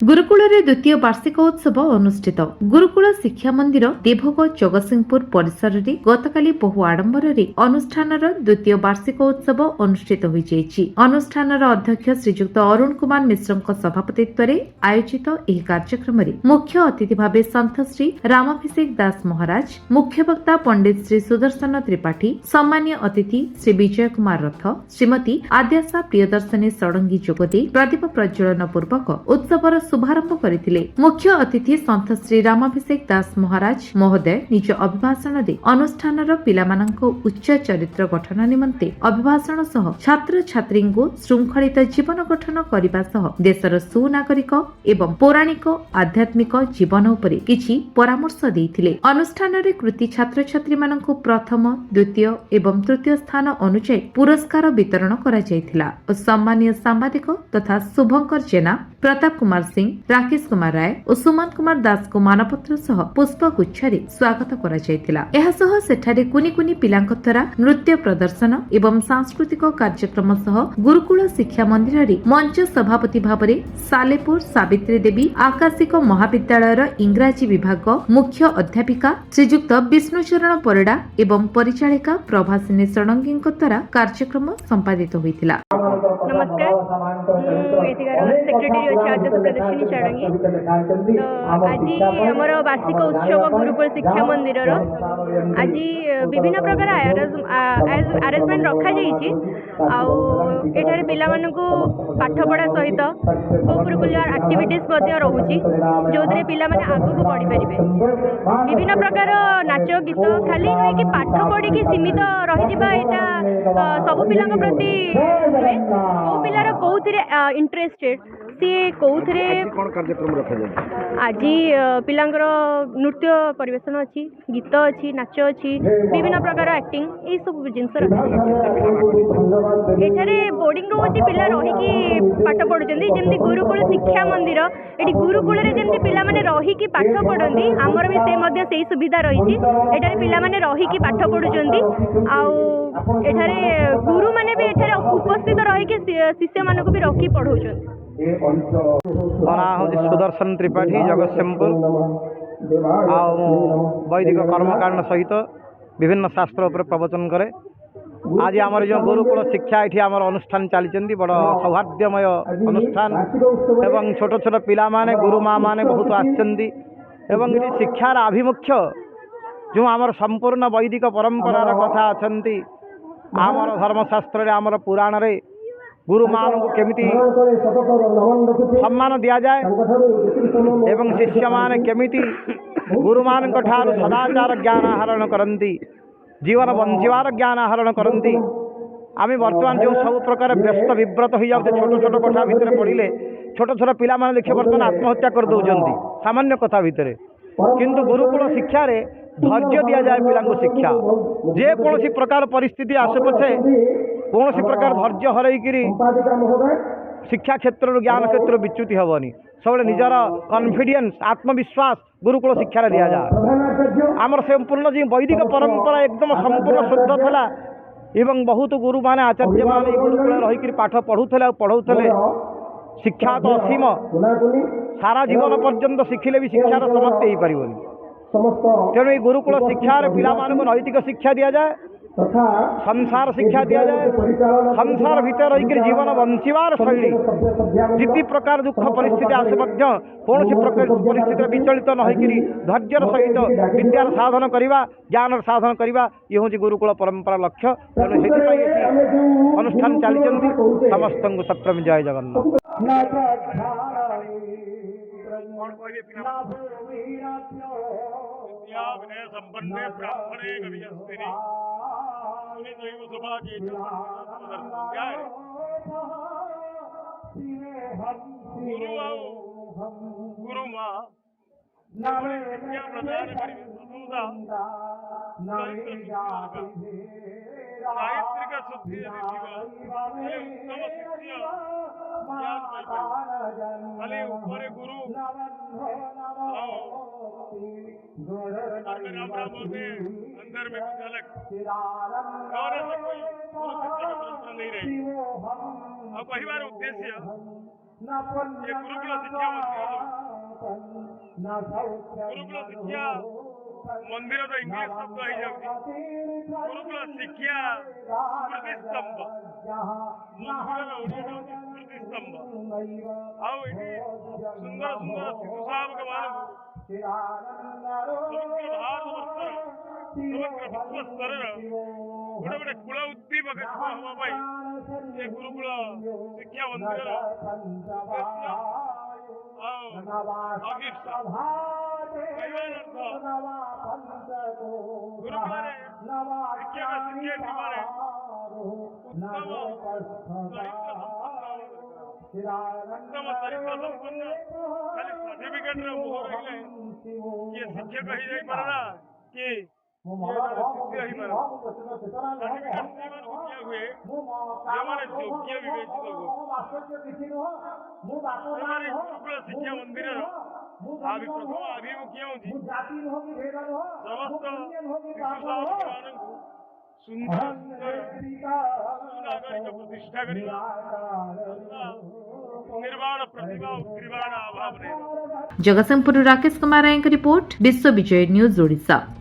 गुरुकुल द्वितीय वार्षिकोत्सव अनुष्ठित गुरुकुल शिक्षा मंदिर देवगढ़ जगतसिंहपुर परिसर में गतकाली बहु आडंबर अनुष्ठान द्वितीय वार्षिकोत्सव अनुष्ठित होइछि। अनुष्ठान अध्यक्ष श्रीजुक्त अरुण कुमार मिश्र सभापतित्व में आयोजित यह कार्यक्रम मुख्य अतिथि भाव संत श्री रामाभिषेक दास महाराज, मुख्य वक्ता पंडित श्री सुदर्शन त्रिपाठी, सम्मान्य अतिथि श्री विजय कुमार रथ, श्रीमती आद्याशा प्रियदर्शनी षडंगी जोगदे प्रदीप प्रज्वलन पूर्वक उत्सवर शुभारंभ करथिले। मुख्य अतिथि संत श्री रामाभिषेक दास महाराज महोदय निज अभिभाषण दे अनुष्ठानर पिलामानंको उच्च चरित्र गठन निमंते अभिभाषण सह छात्र छात्रींको श्रृंखलित जीवन गठन करिबा सह देशर सुनागरिक एवं पौराणिक आध्यात्मिक जीवन उपरे किछि परामर्श देइथिले। अनुष्ठान रे कृति छात्र छात्री मानंको प्रथम, द्वितीय एवं तृतीय स्थान अनुसार पुरस्कार वितरण करा जायथिला। सम्मानीय सांबादिक तथा शुभंकर जेना, प्रताप कुमार सिंह, राकेश कुमार राय और सुमन कुमार दास को मानपत्र सह पुष्पगुच्छरे स्वागत करा जायथिला। एहा सह सेठारे कुनी कुनी पिलांक द्वारा नृत्य प्रदर्शन एवं सांस्कृतिक कार्यक्रम सह गुरुकुल शिक्षा मंदिर रे मंच सभापति भाबरे सालेपुर सावित्री देवी आकाशिक महाविद्यालयर इंग्राजी विभाग मुख्य अध्यापिका श्रीजुक्त विष्णुचरण परिडा एवं परिचालिका प्रभासिनी षडंगी द्वारा कार्यक्रम संपादित होइतिला। नमस्कार, सेक्रेटरी अच्छे आद्याशा प्रदर्शनी षडंगी। तो आज आमर वार्षिक उत्सव गुरुकुल शिक्षा मंदिर आज विभिन्न प्रकार आरेंजमेंट रखा जाइए। आठार पिलामानंकु पाठ पढ़ा सहित कोकुरिकुलर एक्टिविटीज रोचे जो पिलामाने आगक बढ़ी पारे। विभिन्न प्रकार नाच गीत खाली नुहे कि पाठ पढ़ी सीमित रही सब पिला प्रति कौ पिलार कौथिरे इंटरेस्टेड सी कौथिरे आज पिलांकर नृत्य परिवेशन अच्छी, गीत अच्छी, नाच अच्छी, विभिन्न प्रकार एक्टिंग ये सब जिनस एठारे बोर्डिंग रोचे पिला रही पाठ पढ़ुचंदी। जेमती गुरुकुल शिक्षा मंदिर एटी गुरुकुल रे जेमती पिला माने रही पाठ पढ़ंदी आमर भी से सुविधा रही। एठारे पिला माने रही पाठ पढ़ुचंदी आउ एठारे गुरु माने भी एठारे उपस्थित रही शिष्य मानक भी रखी पढ़ौचंदी। सुदर्शन त्रिपाठी जगतसिंहपुर वैदिक कर्मकांड सहित विभिन्न शास्त्र उपर प्रवचन करे। आज आमर जो गुरुकुल शिक्षा ये आमर अनुष्ठान चली बड़ सौहार्दमय अनुष्ठान एवं छोट छोट पिला माने गुरु माँ माने बहुत आसछंती एवं ये शिक्षार आभिमुख्य जो आमर संपूर्ण वैदिक परंपरार कथा अच्छी आमर धर्मशास्त्र आमर पुराण रे गुरु मान को केमिति सम्मान दिया जाए एवं शिष्य मान केमिति गुरु मान सदाचार ज्ञान आहरण करती, जीवन बंचार ज्ञान आहरण करती। आम बर्तमान जो सब प्रकार व्यस्त विव्रत हो जाते छोट छोट कथा भितर पढ़ले छोट छोट पिला माने देखिए बर्तमान आत्महत्या कर दौरान सामान्य कथा भितर, किंतु गुरुकुल शिक्षा रे धैर्य दि जाए पिला शिक्षा जे कौन प्रकार परिस्थिति आसे पछे कौन प्रकार धैर्य हरईकरी शिक्षा क्षेत्र ज्ञान क्षेत्र विच्युति हेनी सब निजर कॉन्फिडेंस आत्मविश्वास गुरुकुल शिक्षा दि जाए। आमर संपूर्ण जी वैदिक परंपरा एकदम संपूर्ण शुद्ध था एवं बहुत गुरु माने आचार्य माने गुरुकुल रही पाठ पढ़ुले शिक्षा तो असीम सारा जीवन पर्यंत शिखिले भी शिक्षार समाप्ति हो पार। तेणु ये गुरुकुल शिक्षा पिला नैतिक शिक्षा दि जाए, संसार शिक्षा दि जाए, संसार भीतर रही जीवन बंचार शैली जिति प्रकार दुख परिस्थिति आसे कौन प्रकार परिस्थिति विचलित न होकर धैर्यर सहित विद्यार साधन करवा ज्ञान साधन करवा ये हूँ गुरुकुल परंपरा लक्ष्य। तेणु से अनुष्ठान चली समस्त सत्रम जय जगन्नाथ। विद्याविनय संपन्ने ब्राह्मणे कवियस्तिनि सुनिदैव सुभागे गुरु माँ विद्या प्रदान करी सुधा चारित्रिक शुद्धि उत्तम शिक्षा ज्ञान खाली ऊपर गुरु अंदर में कुछ अलग और ऐसा कोई गुरु शिक्षा की परंपरा नहीं रही। अब वही बार उद्देश्य ये गुरुकुल शिक्षा मंदिर गुरुकुल शिक्षा मंदिर तो इंग्लिश शब्द ही जाऊँगी गुरुकुल शिक्षा स्मृति स्तंभ मंदिर ओडिया स्मृति स्तंभ आओ ये सुंदर सुंदर शिशु साहब के बारे में समग्र भारत वर्ष समग्र विश्व स्तर गोटे गोटे कूल उद्दीपक हवा पाई ये गुरुकुल शिक्षा मंदिर गुरुकुल शिक्षा का शिक्षक माने उत्तम चरित्र संपन्न खाली सर्टिफिकेट मुह रही किए शिक्षक ही जाई पारा कि शिष्य ही पारा सर्टिफिकेट हुए जो योग्य विवेचित ସେମାନେ ଗୁରୁକୁଳ ଶିକ୍ଷା ମନ୍ଦିରର ପ୍ରଥମ ଆଭିମୁଖ୍ୟ ହେଉଛି ସମସ୍ତ ଶିଶୁମାନଙ୍କୁ ସୁନ୍ଦର ସୁନ୍ଦର ସୁନାଗରିକ ପ୍ରତିଷ୍ଠା କରିବା निर्माण प्रतिभा उत्तीर्ण अभाव जगतसिंहपुर राकेश कुमार राय रिपोर्ट विश्व विजय न्यूज ओडिशा।